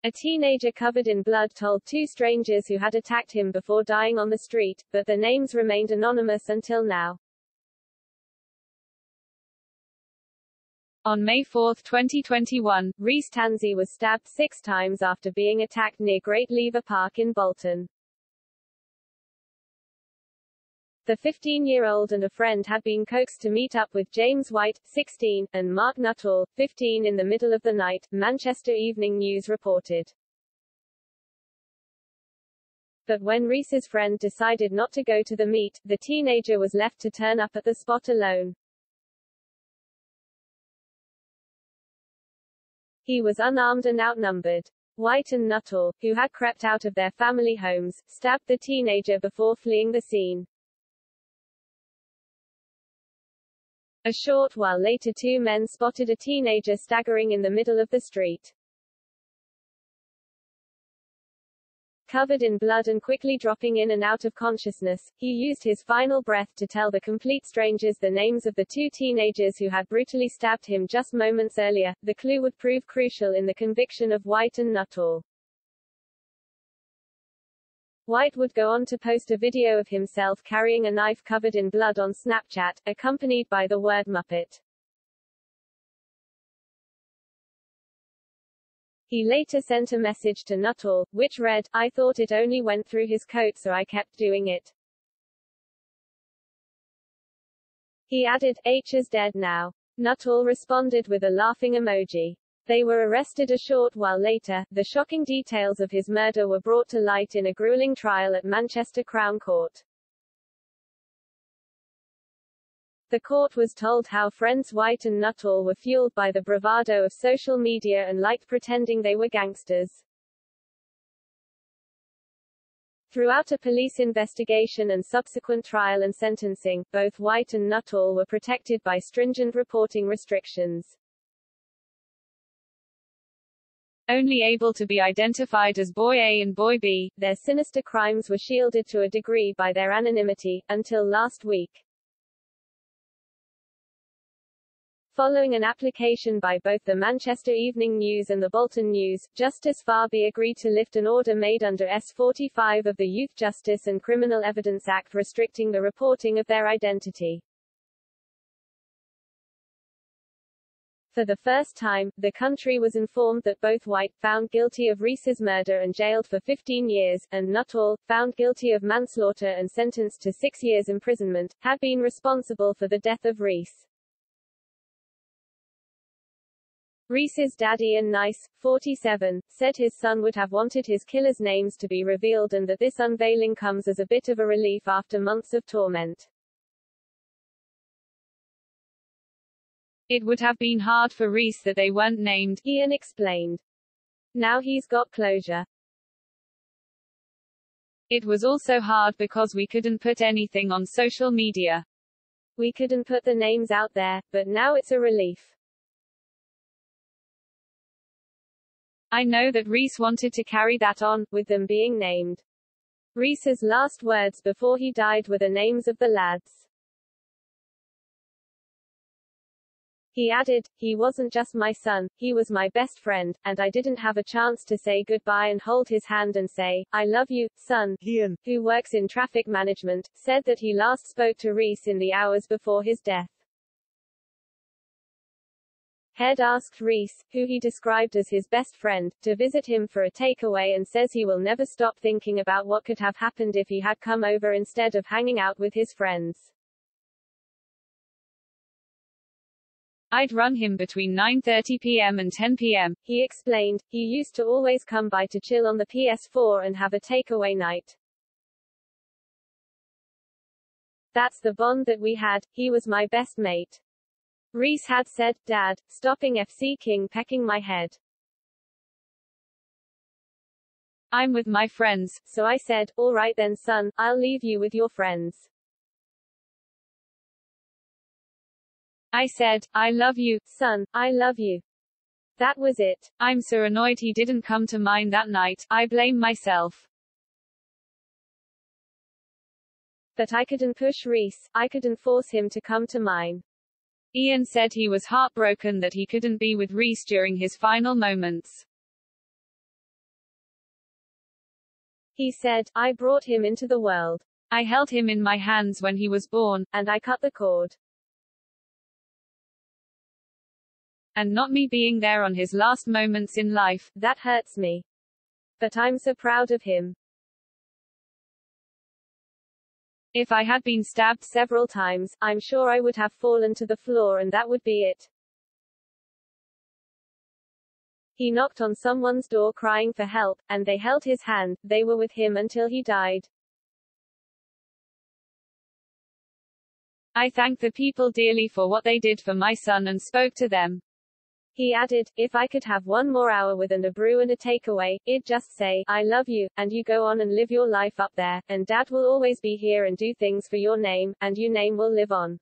A teenager covered in blood told two strangers who had attacked him before dying on the street, but their names remained anonymous until now. On May 4, 2021, Reese Tansey was stabbed 6 times after being attacked near Great Lever Park in Bolton. The 15-year-old and a friend had been coaxed to meet up with James White, 16, and Mark Nuttall, 15 in the middle of the night, Manchester Evening News reported. But when Reese's friend decided not to go to the meet, the teenager was left to turn up at the spot alone. He was unarmed and outnumbered. White and Nuttall, who had crept out of their family homes, stabbed the teenager before fleeing the scene. A short while later, 2 men spotted a teenager staggering in the middle of the street. Covered in blood and quickly dropping in and out of consciousness, he used his final breath to tell the complete strangers the names of the 2 teenagers who had brutally stabbed him just moments earlier. The clue would prove crucial in the conviction of White and Nuttall. White would go on to post a video of himself carrying a knife covered in blood on Snapchat, accompanied by the word Muppet. He later sent a message to Nuttall, which read, "I thought it only went through his coat, so I kept doing it." He added, "H is dead now." Nuttall responded with a laughing emoji. They were arrested a short while later. The shocking details of his murder were brought to light in a grueling trial at Manchester Crown Court. The court was told how friends White and Nuttall were fueled by the bravado of social media and liked pretending they were gangsters. Throughout a police investigation and subsequent trial and sentencing, both White and Nuttall were protected by stringent reporting restrictions. Only able to be identified as Boy A and Boy B, their sinister crimes were shielded to a degree by their anonymity, until last week. Following an application by both the Manchester Evening News and the Bolton News, Justice Farby agreed to lift an order made under S45 of the Youth Justice and Criminal Evidence Act restricting the reporting of their identity. For the first time, the country was informed that both White, found guilty of Reese's murder and jailed for 15 years, and Nuttall, found guilty of manslaughter and sentenced to 6 years imprisonment, had been responsible for the death of Reese. Reese's dad Ian Nice, 47, said his son would have wanted his killers' names to be revealed and that this unveiling comes as a bit of a relief after months of torment. "It would have been hard for Reese that they weren't named," Ian explained. "Now he's got closure. It was also hard because we couldn't put anything on social media. We couldn't put the names out there, but now it's a relief. I know that Reese wanted to carry that on, with them being named." Reese's last words before he died were the names of the lads. He added, "He wasn't just my son, he was my best friend, and I didn't have a chance to say goodbye and hold his hand and say, 'I love you, son.'" Ian, who works in traffic management, said that he last spoke to Reese in the hours before his death. Head asked Reese, who he described as his best friend, to visit him for a takeaway and says he will never stop thinking about what could have happened if he had come over instead of hanging out with his friends. "I'd run him between 9:30 p.m. and 10 p.m. he explained. He used to always come by to chill on the PS4 and have a takeaway night. That's the bond that we had, he was my best mate. Reese had said, "Dad, stopping FC King pecking my head. I'm with my friends." So I said, "All right then son, I'll leave you with your friends." I said, "I love you, son, I love you." That was it. I'm so annoyed he didn't come to mine that night, I blame myself. But I couldn't push Reese, I couldn't force him to come to mine. Ian said he was heartbroken that he couldn't be with Reese during his final moments. He said, I brought him into the world. I held him in my hands when he was born, and I cut the cord. And not me being there on his last moments in life. That hurts me. But I'm so proud of him. If I had been stabbed several times, I'm sure I would have fallen to the floor and that would be it. He knocked on someone's door crying for help, and they held his hand. They were with him until he died. I thank the people dearly for what they did for my son and spoke to them. He added, if I could have one more hour with a brew and a takeaway, I'd just say, I love you, and you go on and live your life up there, and Dad will always be here and do things for your name, and your name will live on.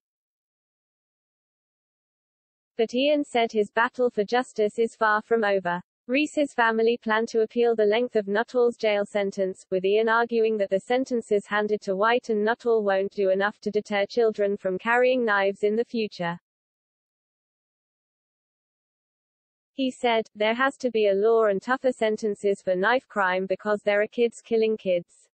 But Ian said his battle for justice is far from over. Reese's family plan to appeal the length of Nuttall's jail sentence, with Ian arguing that the sentences handed to White and Nuttall won't do enough to deter children from carrying knives in the future. He said, there has to be a law and tougher sentences for knife crime because there are kids killing kids.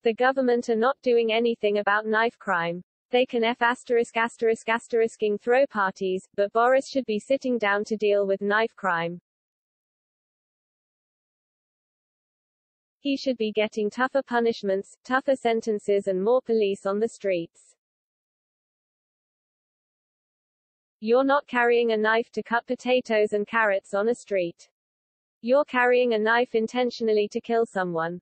The government are not doing anything about knife crime. They can ******ing throw parties, but Boris should be sitting down to deal with knife crime. He should be getting tougher punishments, tougher sentences and more police on the streets. You're not carrying a knife to cut potatoes and carrots on a street. You're carrying a knife intentionally to kill someone.